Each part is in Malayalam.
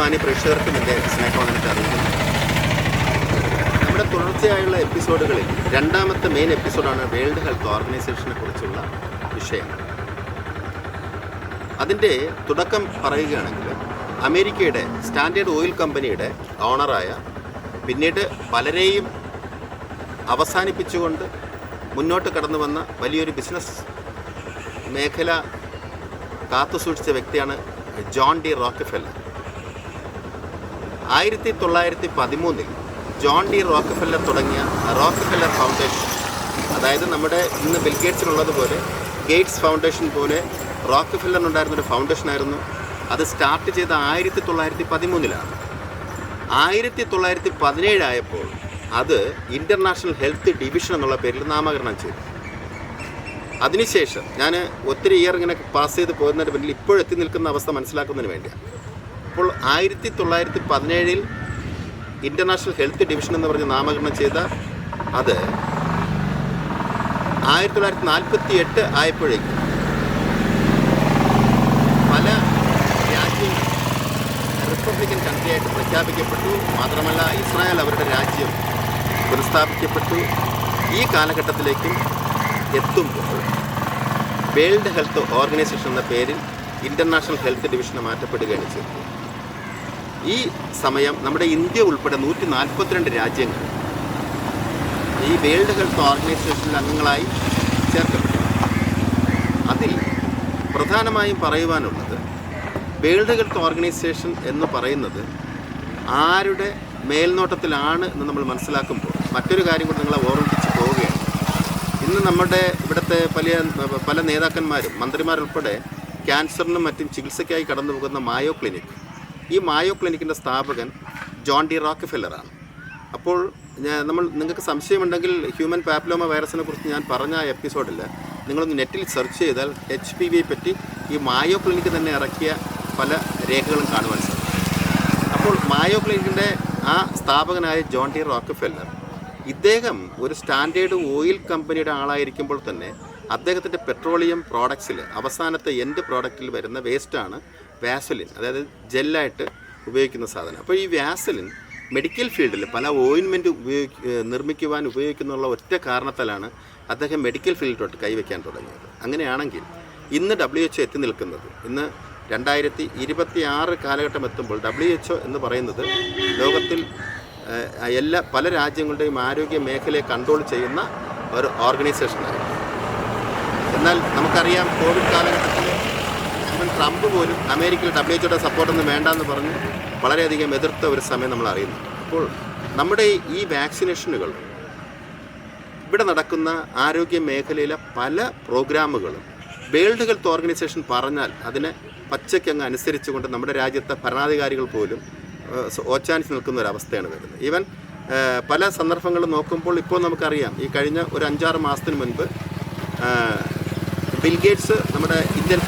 മാന്യ പ്രേക്ഷകർക്കും എൻ്റെ സ്നേഹം അറിയിക്കുന്നു. നമ്മുടെ തുടർച്ചയായുള്ള എപ്പിസോഡുകളിൽ രണ്ടാമത്തെ മെയിൻ എപ്പിസോഡാണ് വേൾഡ് ഹെൽത്ത് ഓർഗനൈസേഷനെ കുറിച്ചുള്ള വിഷയം. അതിൻ്റെ തുടക്കം പറയുകയാണെങ്കിൽ അമേരിക്കയുടെ സ്റ്റാൻഡേർഡ് ഓയിൽ കമ്പനിയുടെ ഓണറായ, പിന്നീട് പലരെയും അവസാനിപ്പിച്ചുകൊണ്ട് മുന്നോട്ട് കടന്നു വന്ന വലിയൊരു ബിസിനസ് മേഖല കാത്തുസൂക്ഷിച്ച വ്യക്തിയാണ് John D Rockefeller. 1913 John D Rockefeller തുടങ്ങിയ റോക്കഫെല്ലർ ഫൗണ്ടേഷൻ, അതായത് നമ്മുടെ ഇന്ന് ബിൽഗേറ്റ്സിനുള്ളതുപോലെ ഗേറ്റ്സ് ഫൗണ്ടേഷൻ പോലെ റോക്കഫെല്ലറിനുണ്ടായിരുന്നൊരു ഫൗണ്ടേഷനായിരുന്നു. അത് സ്റ്റാർട്ട് ചെയ്ത 1913 1917 ആയപ്പോൾ അത് ഇൻ്റർനാഷണൽ ഹെൽത്ത് ഡിവിഷൻ എന്നുള്ള പേരിൽ നാമകരണം ചെയ്തു. അതിനുശേഷം ഞാൻ ഒത്തിരി ഇയർ ഇങ്ങനെ പാസ് ചെയ്ത് പോകുന്നതിന് പിന്നിൽ ഇപ്പോഴെത്തി നിൽക്കുന്ന അവസ്ഥ മനസ്സിലാക്കുന്നതിന് വേണ്ടിയാണ്. അപ്പോൾ 1917 ഇൻ്റർനാഷണൽ ഹെൽത്ത് ഡിവിഷൻ എന്ന് പറഞ്ഞ് നാമകരണം ചെയ്ത അത് 1948 ആയപ്പോഴേക്കും പല രാജ്യങ്ങൾ റിപ്പബ്ലിക്കൻ കൺട്രിയായിട്ട് പ്രഖ്യാപിക്കപ്പെട്ടു. മാത്രമല്ല ഇസ്രായേൽ അവരുടെ രാജ്യം പുനഃസ്ഥാപിക്കപ്പെട്ടു. ഈ കാലഘട്ടത്തിലേക്കും എത്തുമ്പോൾ വേൾഡ് ഹെൽത്ത് ഓർഗനൈസേഷൻ എന്ന പേരിൽ ഇൻ്റർനാഷണൽ ഹെൽത്ത് ഡിവിഷന് മാറ്റപ്പെടുകയാണ് ചെയ്തത്. ഈ സമയം നമ്മുടെ ഇന്ത്യ ഉൾപ്പെടെ 142 രാജ്യങ്ങൾ ഈ വേൾഡ് ഹെൽത്ത് ഓർഗനൈസേഷനിൽ അംഗങ്ങളായി ചേർക്കപ്പെട്ടു. അതിൽ പ്രധാനമായും പറയുവാനുള്ളത്, വേൾഡ് ഹെൽത്ത് ഓർഗനൈസേഷൻ എന്ന് പറയുന്നത് ആരുടെ മേൽനോട്ടത്തിലാണ് എന്ന് നമ്മൾ മനസ്സിലാക്കുമ്പോൾ മറ്റൊരു കാര്യം കൂടി നിങ്ങളെ ഓർമ്മിപ്പിച്ച് പോവുകയാണ്. ഇന്ന് നമ്മുടെ ഇവിടുത്തെ പല നേതാക്കന്മാരും മന്ത്രിമാരുൾപ്പെടെ ക്യാൻസറിനും മറ്റും ചികിത്സയ്ക്കായി കടന്നു പോകുന്ന മായോ ക്ലിനിക്, ഈ മായോ ക്ലിനിക്കിൻ്റെ സ്ഥാപകൻ ജോൺ ഡി റോക്കഫെല്ലറാണ്. അപ്പോൾ നിങ്ങൾക്ക് സംശയമുണ്ടെങ്കിൽ ഹ്യൂമൻ പാപ്പിലോമ വൈറസിനെ കുറിച്ച് ഞാൻ പറഞ്ഞ ആ എപ്പിസോഡിൽ നിങ്ങളൊന്ന് നെറ്റിൽ സെർച്ച് ചെയ്താൽ HPV പറ്റി ഈ മായോ ക്ലിനിക്ക് തന്നെ ഇറക്കിയ പല രേഖകളും കാണുവാൻ സാധിക്കും. അപ്പോൾ മായോ ക്ലിനിക്കിൻ്റെ ആ സ്ഥാപകനായ ജോൺ ഡി റോക്കഫെല്ലർ, ഇദ്ദേഹം ഒരു സ്റ്റാൻഡേർഡ് ഓയിൽ കമ്പനിയുടെ ആളായിരിക്കുമ്പോൾ തന്നെ അദ്ദേഹത്തിൻ്റെ പെട്രോളിയം പ്രോഡക്ട്സിൽ അവസാനത്തെ എൻഡ് പ്രോഡക്റ്റിൽ വരുന്ന വേസ്റ്റാണ് വാസലിൻ, അതായത് ജെല്ലായിട്ട് ഉപയോഗിക്കുന്ന സാധനം. അപ്പോൾ ഈ വാസലിൻ മെഡിക്കൽ ഫീൽഡിൽ പല ഓയിൻമെൻറ്റ് നിർമ്മിക്കുവാൻ ഉപയോഗിക്കുന്നുള്ള ഒറ്റ കാരണത്താലാണ് അദ്ദേഹം മെഡിക്കൽ ഫീൽഡിലോട്ട് കൈവയ്ക്കാൻ തുടങ്ങിയത്. അങ്ങനെയാണെങ്കിൽ ഇന്ന് WHO എത്തി നിൽക്കുന്നത്, ഇന്ന് 2026 കാലഘട്ടം എത്തുമ്പോൾ WHO എന്ന് പറയുന്നത് ലോകത്തിൽ പല രാജ്യങ്ങളുടെയും ആരോഗ്യ മേഖലയെ കൺട്രോൾ ചെയ്യുന്ന ഒരു ഓർഗനൈസേഷനാണ്. എന്നാൽ നമുക്കറിയാം, കോവിഡ് കാലഘട്ടത്തിൽ ട്രംപ് പോലും അമേരിക്കയിൽ WHO സപ്പോർട്ടൊന്നും വേണ്ടെന്ന് പറഞ്ഞ് വളരെയധികം എതിർത്ത ഒരു സമയം നമ്മൾ അറിയുന്നു. അപ്പോൾ നമ്മുടെ ഈ വാക്സിനേഷനുകൾ, ഇവിടെ നടക്കുന്ന ആരോഗ്യ മേഖലയിലെ പല പ്രോഗ്രാമുകളും വേൾഡ് ഹെൽത്ത് ഓർഗനൈസേഷൻ പറഞ്ഞാൽ അതിനെ പച്ചയ്ക്കങ്ങ് അനുസരിച്ചുകൊണ്ട് നമ്മുടെ രാജ്യത്തെ ഭരണാധികാരികൾ പോലും ഓച്ചാനിച്ച് നിൽക്കുന്ന ഒരവസ്ഥയാണ് വരുന്നത്. ഈവൻ പല സന്ദർഭങ്ങളും നോക്കുമ്പോൾ ഇപ്പോൾ നമുക്കറിയാം, ഈ കഴിഞ്ഞ ഒരു 5-6 മാസത്തിന് മുൻപ് ബിൽഗേറ്റ്സ് നമ്മുടെ ഇന്ത്യൻ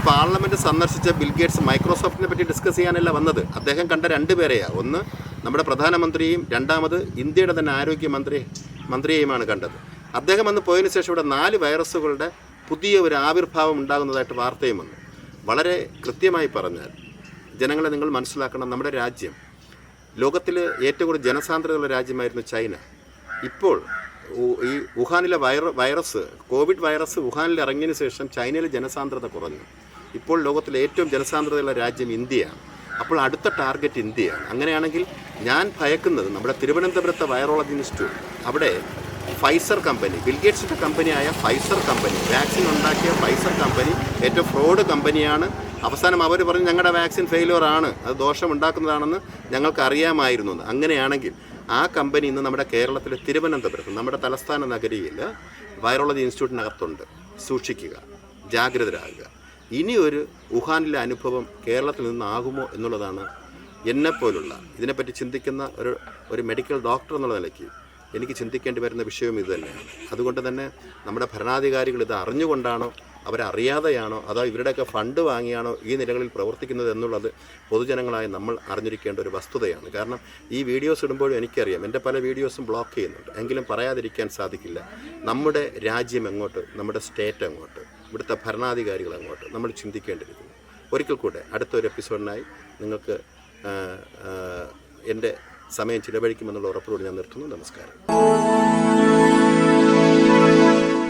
പാർലമെൻറ്റ് സന്ദർശിച്ച ബിൽഗേറ്റ്സ് മൈക്രോസോഫ്റ്റിനെ പറ്റി ഡിസ്കസ് ചെയ്യാനല്ല വന്നത്. അദ്ദേഹം കണ്ട 2 പേരെയാണ്. ഒന്ന് നമ്മുടെ പ്രധാനമന്ത്രിയെയും രണ്ടാമത് ഇന്ത്യയുടെ തന്നെ ആരോഗ്യ മന്ത്രിയെയുമാണ് കണ്ടത്. അദ്ദേഹം വന്ന് പോയതിനു ശേഷം ഇവിടെ 4 വൈറസുകളുടെ പുതിയ ഒരു ആവിർഭാവം ഉണ്ടാകുന്നതായിട്ട് വാർത്തയും വന്നു. വളരെ കൃത്യമായി പറഞ്ഞാൽ ജനങ്ങളെ നിങ്ങൾ മനസ്സിലാക്കണം, നമ്മുടെ രാജ്യം ലോകത്തിൽ ഏറ്റവും കൂടുതൽ ജനസാന്ദ്രതയുള്ള രാജ്യമായിരുന്നു ചൈന. ഇപ്പോൾ ഈ വുഹാനിലെ കോവിഡ് വൈറസ് വുഹാനിൽ ഇറങ്ങിയതിന് ശേഷം ചൈനയിലെ ജനസാന്ദ്രത കുറഞ്ഞു. ഇപ്പോൾ ലോകത്തിലെ ഏറ്റവും ജനസാന്ദ്രതയുള്ള രാജ്യം ഇന്ത്യയാണ്. അപ്പോൾ അടുത്ത ടാർഗറ്റ് ഇന്ത്യയാണ്. അങ്ങനെയാണെങ്കിൽ ഞാൻ ഭയക്കുന്നത് നമ്മുടെ തിരുവനന്തപുരത്തെ വൈറോളജി ഇൻസ്റ്റിറ്റ്യൂട്ട്, അവിടെ ഫൈസർ കമ്പനി, ബിൽഗേറ്റ്സിൻ്റെ കമ്പനിയായ ഫൈസർ കമ്പനി, വാക്സിൻ ഉണ്ടാക്കിയ ഫൈസർ കമ്പനി ഏറ്റവും ഫ്രോഡ് കമ്പനിയാണ്. അവസാനം അവർ പറഞ്ഞ് ഞങ്ങളുടെ വാക്സിൻ ഫെയിലിയർ ആണ്, അത് ദോഷമുണ്ടാക്കുന്നതാണെന്ന് ഞങ്ങൾക്ക് അറിയാമായിരുന്നു. അങ്ങനെയാണെങ്കിൽ ആ കമ്പനി ഇന്ന് നമ്മുടെ കേരളത്തിലെ തിരുവനന്തപുരത്ത്, നമ്മുടെ തലസ്ഥാന നഗരിയിൽ വൈറോളജി ഇൻസ്റ്റിറ്റ്യൂട്ടിനകത്തുണ്ട്. സൂക്ഷിക്കുക, ജാഗ്രതരാകുക. ഇനിയൊരു വുഹാനിലെ അനുഭവം കേരളത്തിൽ നിന്നാകുമോ എന്നുള്ളതാണ് എന്നെപ്പോലുള്ള ഇതിനെപ്പറ്റി ചിന്തിക്കുന്ന ഒരു മെഡിക്കൽ ഡോക്ടർ എന്നുള്ള നിലയ്ക്ക് എനിക്ക് ചിന്തിക്കേണ്ടി വരുന്ന വിഷയവും ഇത് തന്നെയാണ്. അതുകൊണ്ട് തന്നെ നമ്മുടെ ഭരണാധികാരികൾ ഇത് അറിഞ്ഞുകൊണ്ടാണോ, അവരറിയാതെയാണോ, അതോ ഇവരുടെയൊക്കെ ഫണ്ട് വാങ്ങിയാണോ ഈ നിലകളിൽ പ്രവർത്തിക്കുന്നത് എന്നുള്ളത് പൊതുജനങ്ങളായി നമ്മൾ അറിഞ്ഞിരിക്കേണ്ട ഒരു വസ്തുതയാണ്. കാരണം ഈ വീഡിയോസ് ഇടുമ്പോഴും എനിക്കറിയാം, എൻ്റെ പല വീഡിയോസും ബ്ലോക്ക് ചെയ്യുന്നുണ്ട്. എങ്കിലും പറയാതിരിക്കാൻ സാധിക്കില്ല, നമ്മുടെ രാജ്യം എങ്ങോട്ട്, നമ്മുടെ സ്റ്റേറ്റ് എങ്ങോട്ട്, ഇവിടുത്തെ ഭരണാധികാരികൾ എങ്ങോട്ട് നമ്മൾ ചിന്തിക്കേണ്ടിയിരിക്കുന്നു. ഒരിക്കൽ കൂടെ അടുത്തൊരു എപ്പിസോഡിനായി നിങ്ങൾക്ക് എൻ്റെ സമയം ചിലവഴിക്കുമെന്നുള്ള ഉറപ്പോട് ഞാൻ നിർത്തുന്നു. നമസ്കാരം.